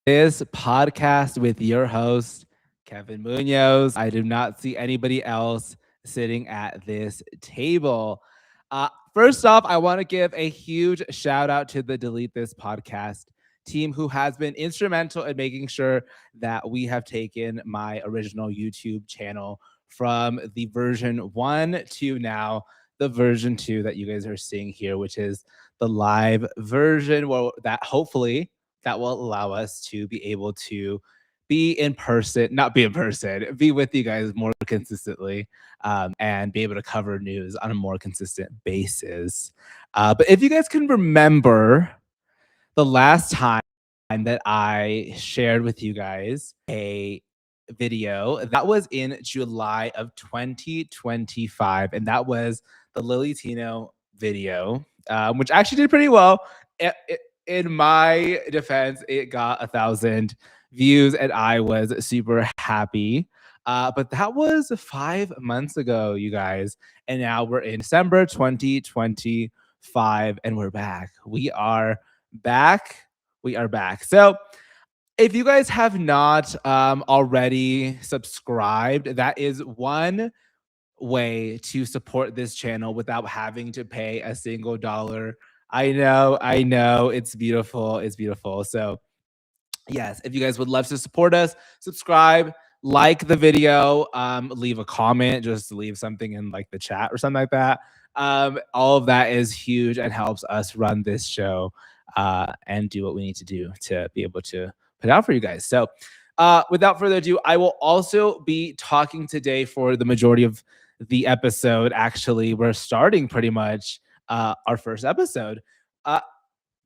this podcast with your host, Kevin Munoz. I do not see anybody else sitting at this table. First off, I want to give a huge shout out to the Delete This podcast team who has been instrumental in making sure that we have taken my original YouTube channel from the version 1 to now the version 2 that you guys are seeing here, which is the live version that hopefully that will allow us to be able to be in person, not be in person, be with you guys more consistently, and be able to cover news on a more consistent basis. But if you guys can remember the last time that I shared with you guys a video, that was in July of 2025, and that was the Lily Tino video, which actually did pretty well. In my defense, it got 1,000 views, and I was super happy. But that was 5 months ago, you guys, and now we're in December 2025, and we're back. We are back. We are back. So if you guys have not already subscribed, that is one way to support this channel without having to pay a single dollar. I know, it's beautiful. It's beautiful. So yes, if you guys would love to support us, subscribe, like the video, leave a comment, just leave something in like the chat or something like that. All of that is huge and helps us run this show and do what we need to do to be able to put out for you guys. So without further ado, I will also be talking today for the majority of the episode. Actually, we're starting pretty much our first episode.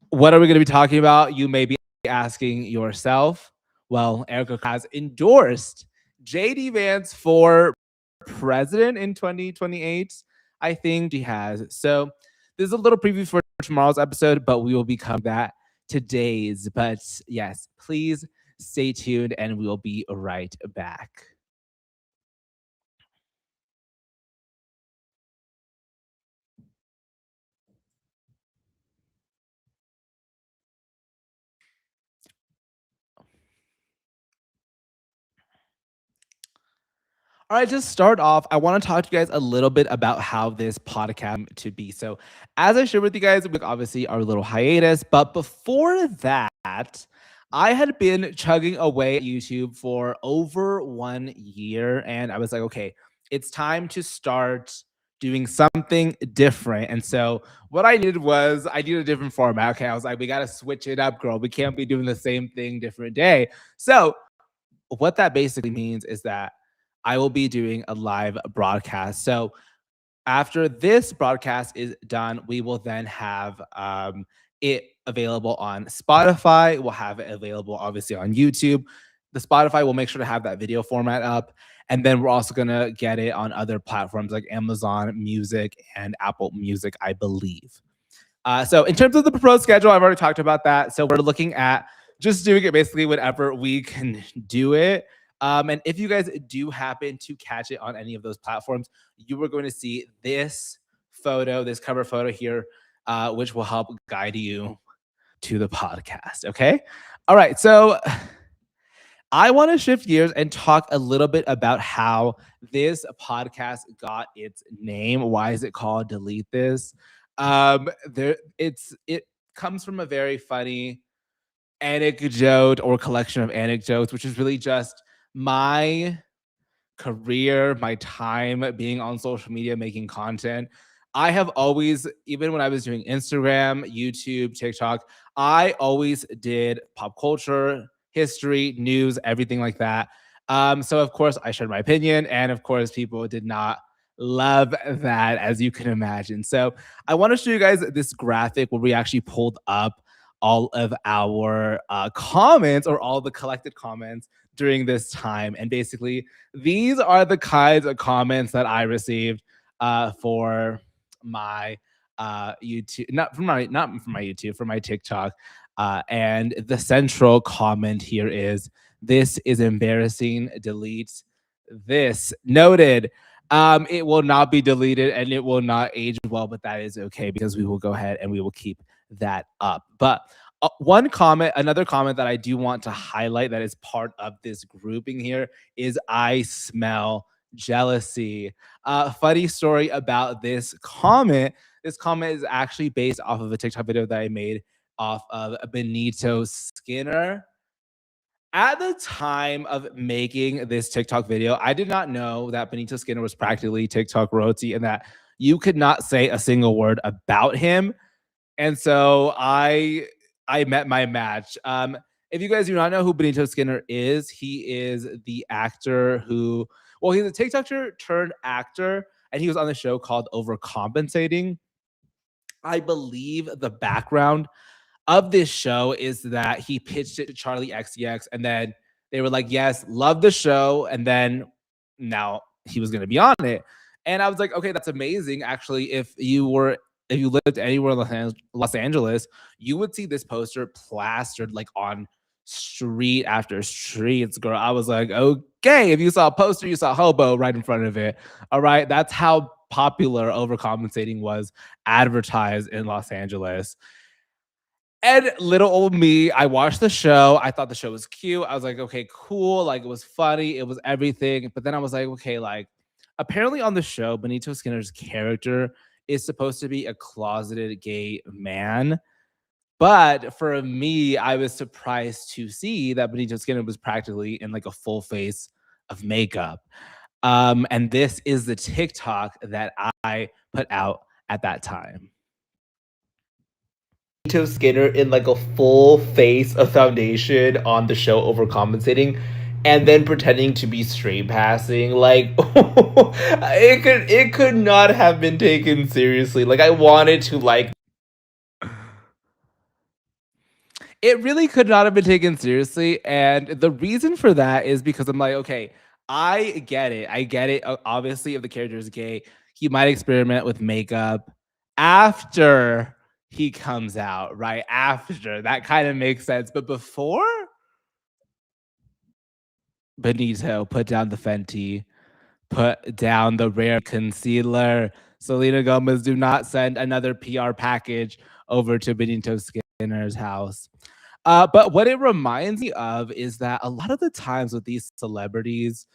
What are we going to be talking about? You may be asking yourself. Well, Erika has endorsed JD Vance for president in 2028. I think he has. So there's a little preview for tomorrow's episode, but we will be covering that today's. But yes, please stay tuned and we will be right back. All right, just start off, I want to talk to you guys a little bit about how this podcast to be. So, as I shared with you guys, we obviously our little hiatus, but before that, I had been chugging away at YouTube for over 1 year, and I was like, okay, it's time to start doing something different. And so, what I did was I did a different format. Okay, I was like, we got to switch it up, girl. We can't be doing the same thing different day. So, what that basically means is that I will be doing a live broadcast. So after this broadcast is done, we will then have it available on Spotify. We'll have it available, obviously, on YouTube. The Spotify will make sure to have that video format up. And then we're also going to get it on other platforms like Amazon Music and Apple Music, I believe. So in terms of the proposed schedule, I've already talked about that. So we're looking at just doing it basically whenever we can do it. And if you guys do happen to catch it on any of those platforms, you are going to see this photo, this cover photo here, which will help guide you to the podcast. Okay. All right. So I want to shift gears and talk a little bit about how this podcast got its name. Why is it called Delete This? It comes from a very funny anecdote or collection of anecdotes, which is really just my career, my time being on social media, making content. I have always, even when I was doing Instagram, YouTube, TikTok, I always did pop culture, history, news, everything like that. So of course I shared my opinion, and of course people did not love that, as you can imagine. So I want to show you guys this graphic where we actually pulled up all of our comments, or all the collected comments during this time. And basically, these are the kinds of comments that I received for my YouTube, not from my YouTube, for my TikTok. And the central comment here is, "This is embarrassing. Delete this." Noted. It will not be deleted and it will not age well, but that is okay because we will go ahead and we will keep that up. But another comment that I do want to highlight that is part of this grouping here is I smell jealousy. Funny story about this comment. This comment is actually based off of a TikTok video that I made off of Benito Skinner. At the time of making this TikTok video, I did not know that Benito Skinner was practically TikTok royalty and that you could not say a single word about him. And so I met my match. If you guys do not know who Benito Skinner is, he is the actor who, well, he's a TikToker turned actor, and he was on the show called Overcompensating. I believe the background of this show is that he pitched it to Charlie XCX, and then they were like, "Yes, love the show," and then now he was going to be on it. And I was like, "Okay, that's amazing." Actually, if you lived anywhere in Los Angeles, you would see this poster plastered like on street after streets, girl. I was like, "Okay, if you saw a poster, you saw hobo right in front of it." All right, that's how popular Overcompensating was advertised in Los Angeles. And little old me, I watched the show. I thought the show was cute. I was like, okay, cool. Like it was funny. It was everything. But then I was like, okay, like apparently on the show, Benito Skinner's character is supposed to be a closeted gay man. But for me, I was surprised to see that Benito Skinner was practically in like a full face of makeup. And this is the TikTok that I put out at that time. Skinner in like a full face of foundation on the show overcompensating and then pretending to be straight passing like it could not have been taken seriously. Like I wanted to like it really could not have been taken seriously. And the reason for that is because I'm like, okay, I get it. I get it. Obviously, if the character is gay, he might experiment with makeup after he comes out, right? After that kind of makes sense. But before, Benito, put down the Fenty, put down the rare concealer. Selena Gomez, do not send another PR package over to Benito Skinner's house. But what it reminds me of is that a lot of the times with these celebrities,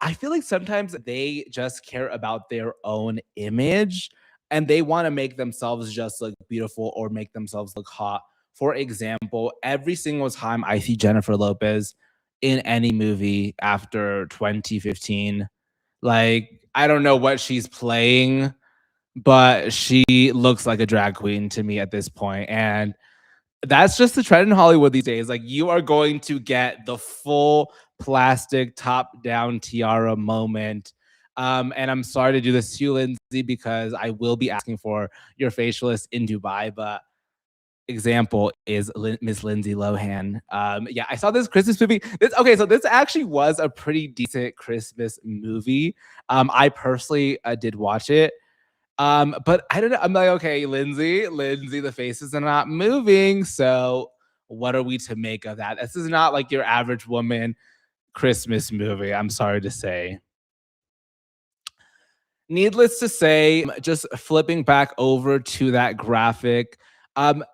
I feel like sometimes they just care about their own image and they want to make themselves just look beautiful or make themselves look hot. For example, every single time I see Jennifer Lopez in any movie after 2015, like I don't know what she's playing, but she looks like a drag queen to me at this point. And that's just the trend in Hollywood these days. Like you are going to get the full plastic top down tiara moment. And I'm sorry to do this to you, Lindsay, because I will be asking for your facialist in Dubai. But example is Miss Lindsay Lohan. Yeah, I saw this Christmas movie. So this actually was a pretty decent Christmas movie. I personally did watch it. But I don't know. I'm like, okay, Lindsay, the faces are not moving. So what are we to make of that? This is not like your average woman Christmas movie. I'm sorry to say. Needless to say, just flipping back over to that graphic. Um,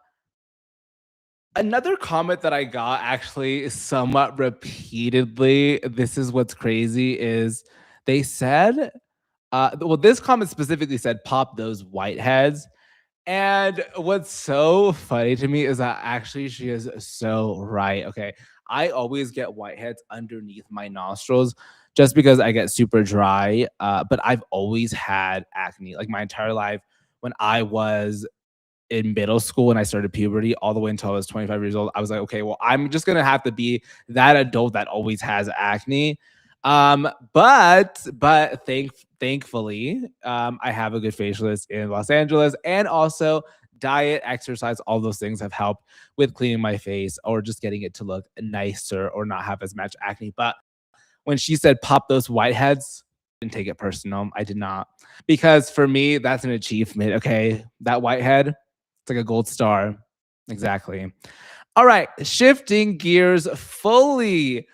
Another comment that I got actually somewhat repeatedly. This is what's crazy is they said, well, this comment specifically said, "Pop those whiteheads." And what's so funny to me is that actually she is so right. Okay. I always get whiteheads underneath my nostrils just because I get super dry. But I've always had acne like my entire life. When I was in middle school and I started puberty all the way until I was 25 years old, I was like, okay, well, I'm just gonna have to be that adult that always has acne. But thankfully, I have a good facialist in Los Angeles, and also diet, exercise, all those things have helped with cleaning my face or just getting it to look nicer or not have as much acne. But when she said pop those whiteheads, I didn't take it personal. I did not. Because for me, that's an achievement. Okay. That whitehead, it's like a gold star. Exactly. All right, shifting gears fully.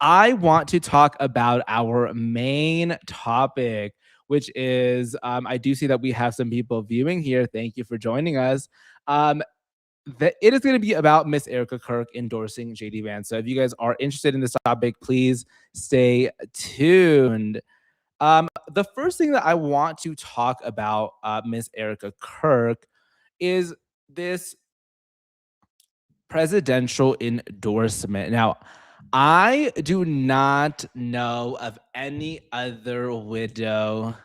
I want to talk about our main topic, which is I do see that we have some people viewing here. Thank you for joining us. Um, that it is going to be about Miss Erika Kirk endorsing JD Vance. So if you guys are interested in this topic, please stay tuned. The first thing that I want to talk about Miss Erika Kirk is this presidential endorsement. Now, I do not know of any other widow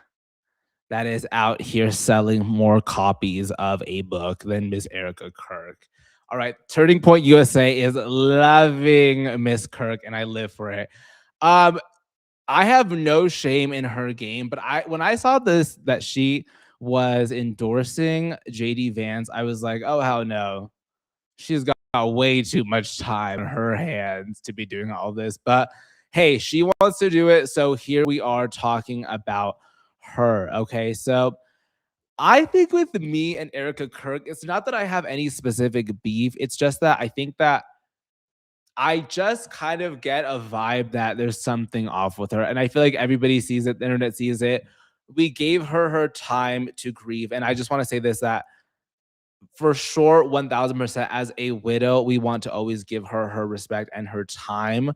that is out here selling more copies of a book than Miss Erika Kirk. All right, Turning Point USA is loving Miss Kirk, and I live for it. Um, I have no shame in her game, but when I saw this that she was endorsing JD Vance, I was like, oh hell no. She's got way too much time on her hands to be doing all this. But hey, she wants to do it. So here we are talking about her. Okay. So I think with me and Erika Kirk, it's not that I have any specific beef. It's just that I think that I just kind of get a vibe that there's something off with her. And I feel like everybody sees it, the internet sees it. We gave her her time to grieve. And I just want to say this, that for sure, 1000%, as a widow, we want to always give her her respect and her time.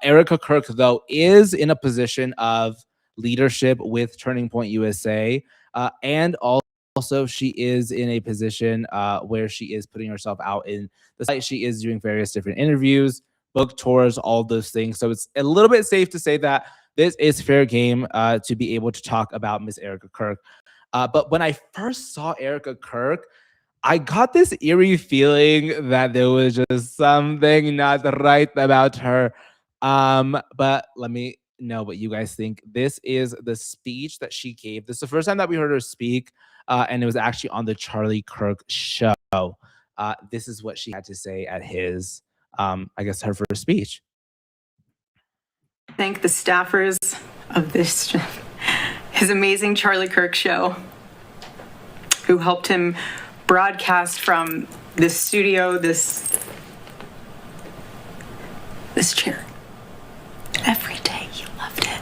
Erika Kirk, though, is in a position of leadership with Turning Point USA. And also, she is in a position where she is putting herself out in the site. She is doing various different interviews, book tours, all those things. So it's a little bit safe to say that this is fair game to be able to talk about Miss Erika Kirk. But when I first saw Erika Kirk, I got this eerie feeling that there was just something not right about her. But let me know what you guys think. This is the speech that she gave. This is the first time that we heard her speak, and it was actually on the Charlie Kirk show. This is what she had to say at his, I guess, her first speech. Thank the staffers of his amazing Charlie Kirk show, who helped him broadcast from this studio, this chair. Every day he loved it.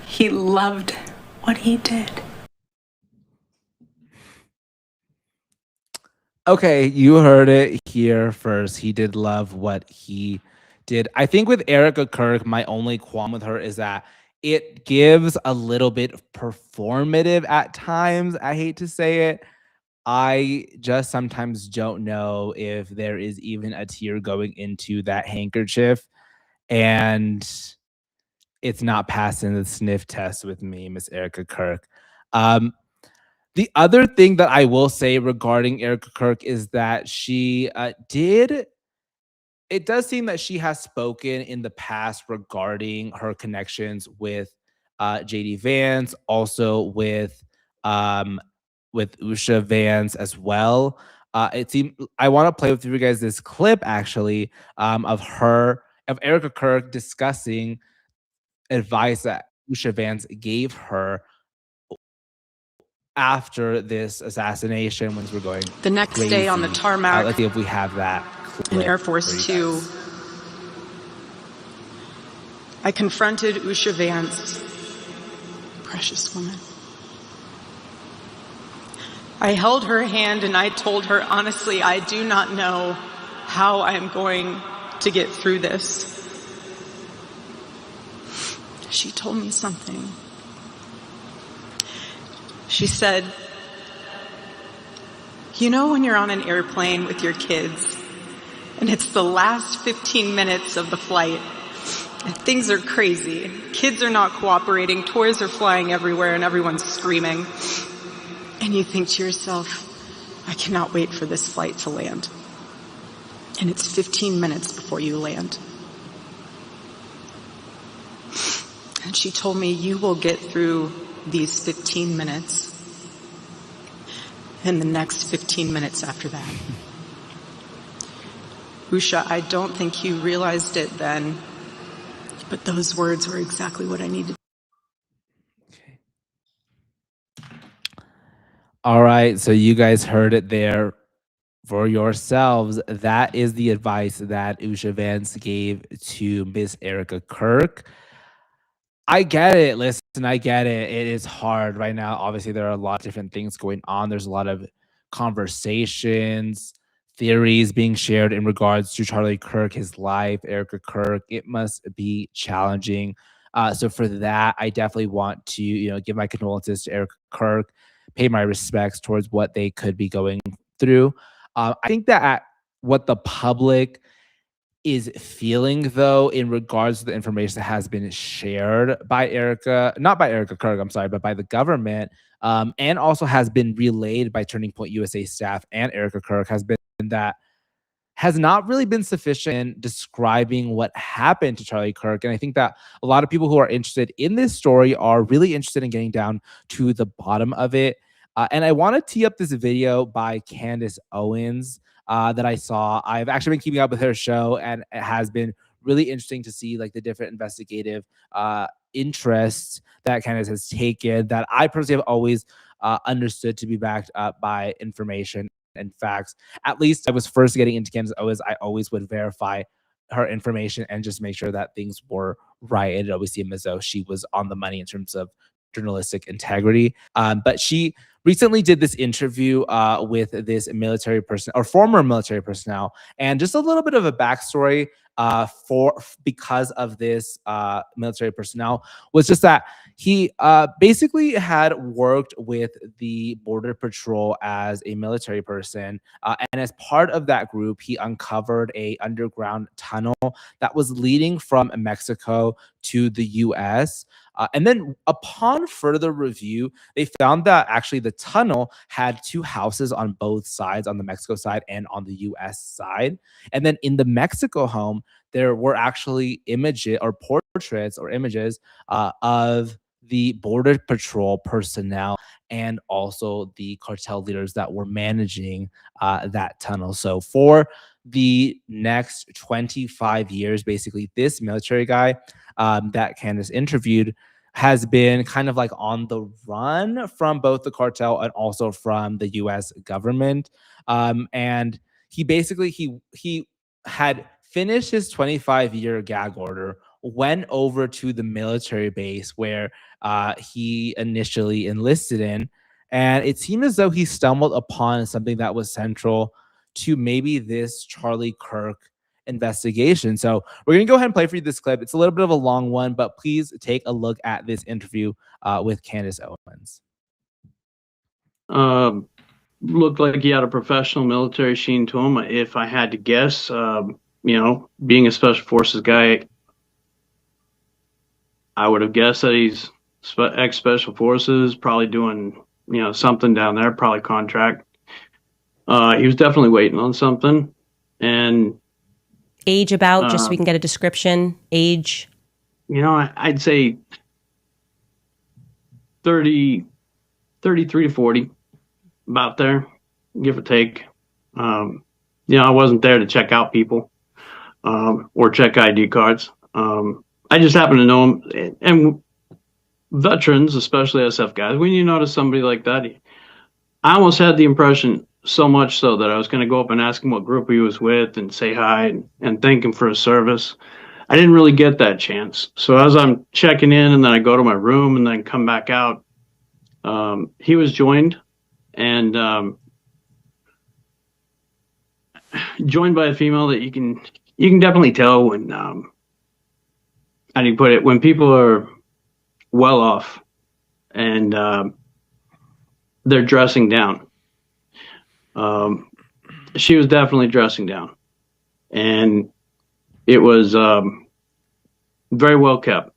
He loved what he did. Okay, you heard it here first. He did love what he did. I think with Erika Kirk, my only qualm with her is that it gives a little bit performative at times. I hate to say it. I just sometimes don't know if there is even a tear going into that handkerchief, and it's not passing the sniff test with me, Miss Erika Kirk. The other thing that I will say regarding Erika Kirk is that she it does seem that she has spoken in the past regarding her connections with JD Vance, also with Usha Vance as well. It seemed I want to play with you guys this clip actually of Erika Kirk discussing advice that Usha Vance gave her after this assassination when we're going The next day on the tarmac, let's see if we have that in Air Force Two, I confronted Usha Vance, precious woman. I held her hand and I told her, honestly, I do not know how I am going to get through this. She told me something. She said, you know when you're on an airplane with your kids and it's the last 15 minutes of the flight and things are crazy, kids are not cooperating, toys are flying everywhere and everyone's screaming, and you think to yourself, I cannot wait for this flight to land. And it's 15 minutes before you land. And she told me, you will get through these 15 minutes and the next 15 minutes after that. Usha, I don't think you realized it then, but those words were exactly what I needed. Okay. All right, so you guys heard it there for yourselves. That is the advice that Usha Vance gave to Miss Erika Kirk. I get it. Listen, I get it. It is hard right now. Obviously, there are a lot of different things going on. There's a lot of conversations, theories being shared in regards to Charlie Kirk, his life, Erika Kirk. It must be challenging. So for that, I definitely want to, give my condolences to Erika Kirk, pay my respects towards what they could be going through. I think that what the public is feeling, though, in regards to the information that has been shared by not by Erika Kirk, I'm sorry, but by the government, and also has been relayed by Turning Point USA staff and Erika Kirk, has been that has not really been sufficient in describing what happened to Charlie Kirk. And I think that a lot of people who are interested in this story are really interested in getting down to the bottom of it. And I want to tee up this video by Candace Owens that I saw. I've actually been keeping up with her show, and it has been really interesting to see like the different investigative interests that Candace has taken that I personally have always understood to be backed up by information and facts. At least I was first getting into Candace Owens, I always would verify her information and just make sure that things were right. It always seemed as though she was on the money in terms of journalistic integrity. But she recently did this interview with this military person or former military personnel, and just a little bit of a backstory because of this military personnel was just that he basically had worked with the Border Patrol as a military person, and as part of that group, he uncovered a underground tunnel that was leading from Mexico to the U.S. And then upon further review, they found that actually the tunnel had two houses on both sides, on the Mexico side and on the U.S. side. And then in the Mexico home, there were actually images or portraits or images of the Border Patrol personnel and also the cartel leaders that were managing that tunnel. So for the next 25 years, basically, this military guy that Candace interviewed has been kind of like on the run from both the cartel and also from the U.S. government. And he basically he had finished his 25-year gag order, went over to the military base where he initially enlisted in, and it seemed as though he stumbled upon something that was central to maybe this Charlie Kirk investigation. So we're going to go ahead and play for you this clip. It's a little bit of a long one, but please take a look at this interview with Candace Owens. Looked like he had a professional military sheen to him. If I had to guess, being a special forces guy, I would have guessed that he's ex-special forces, probably doing, something down there, probably contract. He was definitely waiting on something. And age about, just so we can get a description, age? I'd say 33 to 40, about there, give or take. I wasn't there to check out people or check ID cards. I just happen to know him. And veterans, especially SF guys, when you notice somebody like that, I almost had the impression, so much so that I was going to go up and ask him what group he was with and say hi and thank him for his service. I didn't really get that chance. So as I'm checking in and then I go to my room and then come back out, he was joined and joined by a female that you can definitely tell when, how do you put it, when people are well off and they're dressing down. She was definitely dressing down, and it was very well kept.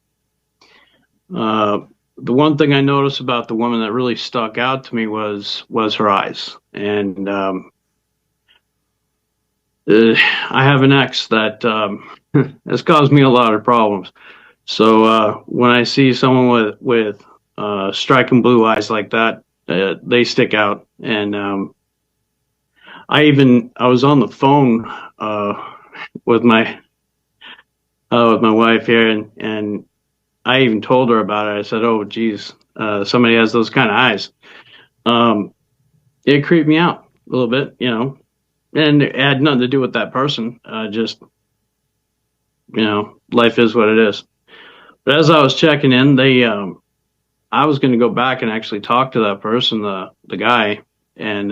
The one thing I noticed about the woman that really stuck out to me was her eyes, and I have an ex that has caused me a lot of problems. So when I see someone with striking blue eyes like that, they stick out. And I was on the phone with my wife here, and I even told her about it. I said, "Oh, geez, somebody has those kind of eyes." It creeped me out a little bit, and it had nothing to do with that person. Just, life is what it is. But as I was checking in, I was going to go back and actually talk to that person, the guy, and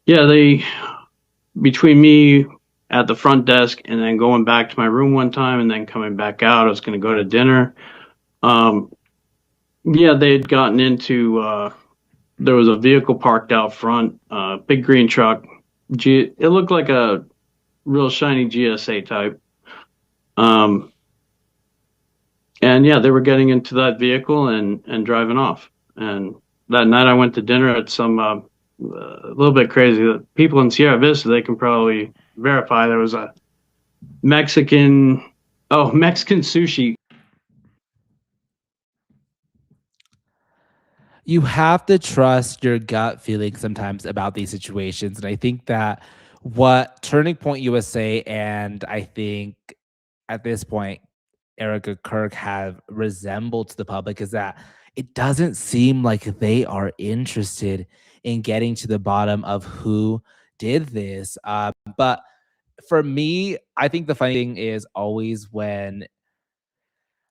Yeah, between me at the front desk and then going back to my room one time and then coming back out, I was going to go to dinner. Yeah, they had gotten into, there was a vehicle parked out front, big green truck. It looked like a real shiny GSA type. And yeah, they were getting into that vehicle and driving off. And that night I went to dinner at some, a little bit crazy. The people in Sierra Vista, they can probably verify there was a Mexican sushi. You have to trust your gut feeling sometimes about these situations. And I think that what Turning Point USA and I think at this point, Erika Kirk have resembled to the public is that it doesn't seem like they are interested in getting to the bottom of who did this. But for me, I think the funny thing is always when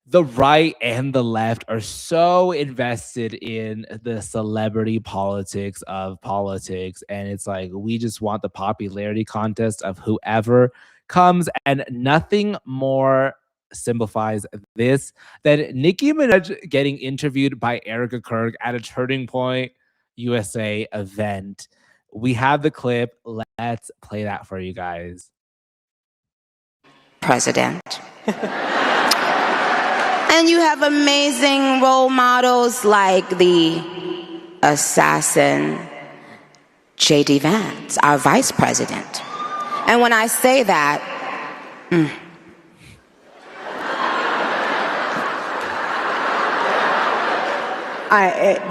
the right and the left are so invested in the celebrity politics of politics. And it's like, we just want the popularity contest of whoever comes. And nothing more simplifies this than Nicki Minaj getting interviewed by Erika Kirk at a Turning Point USA event. We have the clip. Let's play that for you guys. President. And you have amazing role models like the assassin J.D. Vance, our vice president. And when I say that,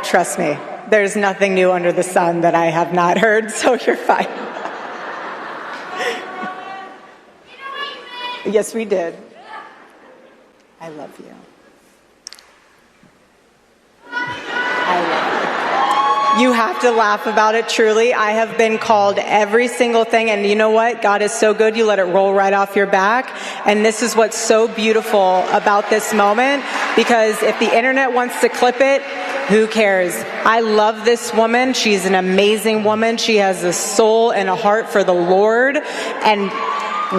Trust me, there's nothing new under the sun that I have not heard, so you're fine. Yes, we did. I love you. I love you. You have to laugh about it, truly. I have been called every single thing, and you know what? God is so good, you let it roll right off your back. And this is what's so beautiful about this moment, because if the internet wants to clip it, who cares? I love this woman. She's an amazing woman. She has a soul and a heart for the Lord, and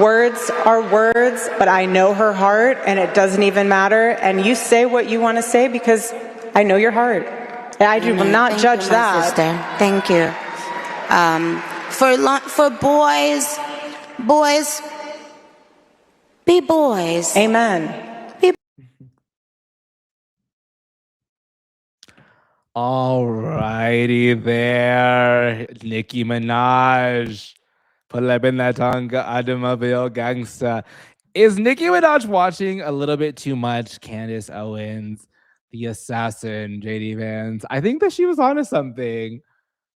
words are words, but I know her heart, and it doesn't even matter. And you say what you want to say because I know your heart. I will not judge that. Sister. Thank you. For boys, be boys. Amen. All righty there, Nicki Minaj. Pull-up-in that tongue, automobile gangsta. Is Nicki Minaj watching a little bit too much Candace Owens, the assassin, JD Vance? I think that she was onto something.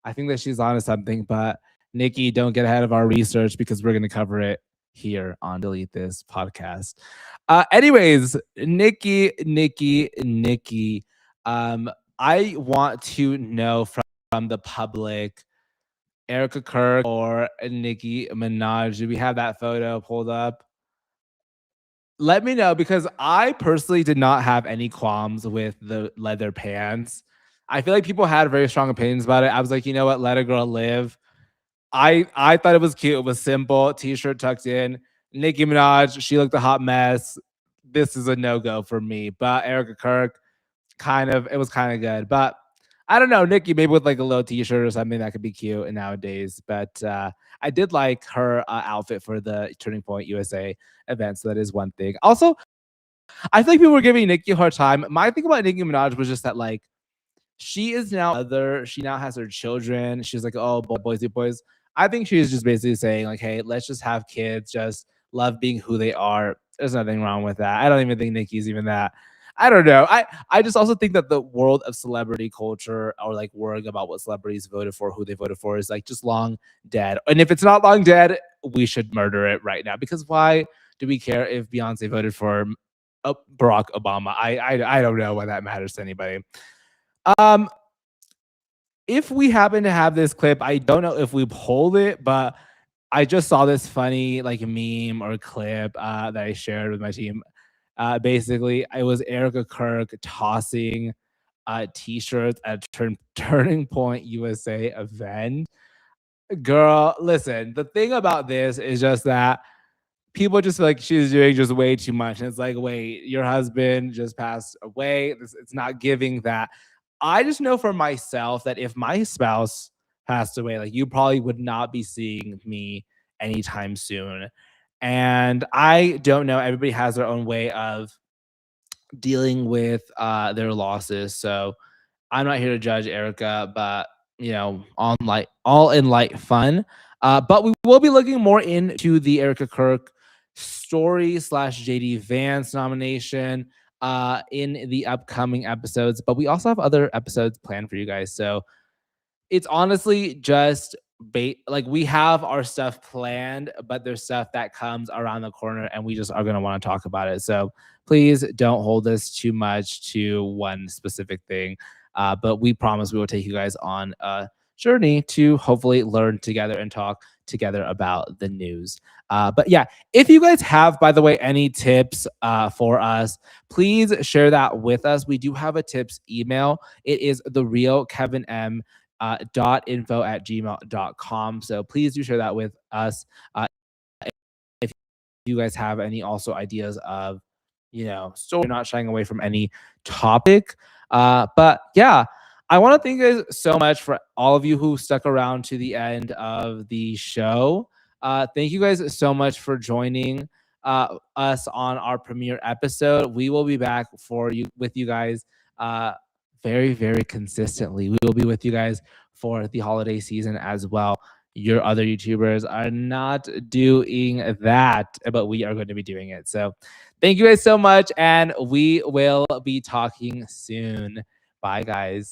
I think that she's onto something, but Nicki, don't get ahead of our research because we're going to cover it here on Delete This podcast. Anyways, Nicki. I want to know from the public, Erika Kirk or Nicki Minaj. Do we have that photo pulled up? Let me know, because I personally did not have any qualms with the leather pants. I feel like people had very strong opinions about it. I was like, you know what? Let a girl live. I thought it was cute. It was simple. T-shirt tucked in. Nicki Minaj, she looked a hot mess. This is a no-go for me. But Erika Kirk, it was kind of good. But I don't know, Nicki, maybe with like a little t-shirt or something that could be cute nowadays. But I did like her outfit for the Turning Point USA event. So that is one thing. Also, I feel like people were giving Nicki a hard time. My thing about Nicki Minaj was just that, like, she now has her children. She's like, oh, boys, boys. I think she's just basically saying, like, hey, let's just have kids, just love being who they are. There's nothing wrong with that. I don't even think Nicki's even that. I don't know. I just also think that the world of celebrity culture, or like worrying about what celebrities voted for, who they voted for, is like just long dead. And if it's not long dead, we should murder it right now. Because why do we care if Beyonce voted for Barack Obama? I don't know why that matters to anybody. If we happen to have this clip, I don't know if we pulled it, but I just saw this funny like meme or clip that I shared with my team. Basically, it was Erika Kirk tossing t-shirts at Turning Point USA event. Girl, listen, the thing about this is just that people just feel like she's doing just way too much. And it's like, wait, your husband just passed away. It's not giving that. I just know for myself that if my spouse passed away, like you probably would not be seeing me anytime soon. And I don't know. Everybody has their own way of dealing with their losses. So I'm not here to judge Erika, but all in light fun. But we will be looking more into the Erika Kirk story slash JD Vance nomination in the upcoming episodes. But we also have other episodes planned for you guys. So it's honestly just like we have our stuff planned, but there's stuff that comes around the corner and we just are going to want to talk about it. So please don't hold us too much to one specific thing. But we promise we will take you guys on a journey to hopefully learn together and talk together about the news. But yeah, if you guys have, by the way, any tips for us, please share that with us. We do have a tips email. It is therealkevinm .info@gmail.com. So please do share that with us. If you guys have any also ideas of, so we're not shying away from any topic. But yeah, I want to thank you guys so much for all of you who stuck around to the end of the show. Thank you guys so much for joining us on our premiere episode. We will be back with you guys very, very consistently. We will be with you guys for the holiday season as well. Your other YouTubers are not doing that, but we are going to be doing it. So thank you guys so much, and we will be talking soon. Bye, guys.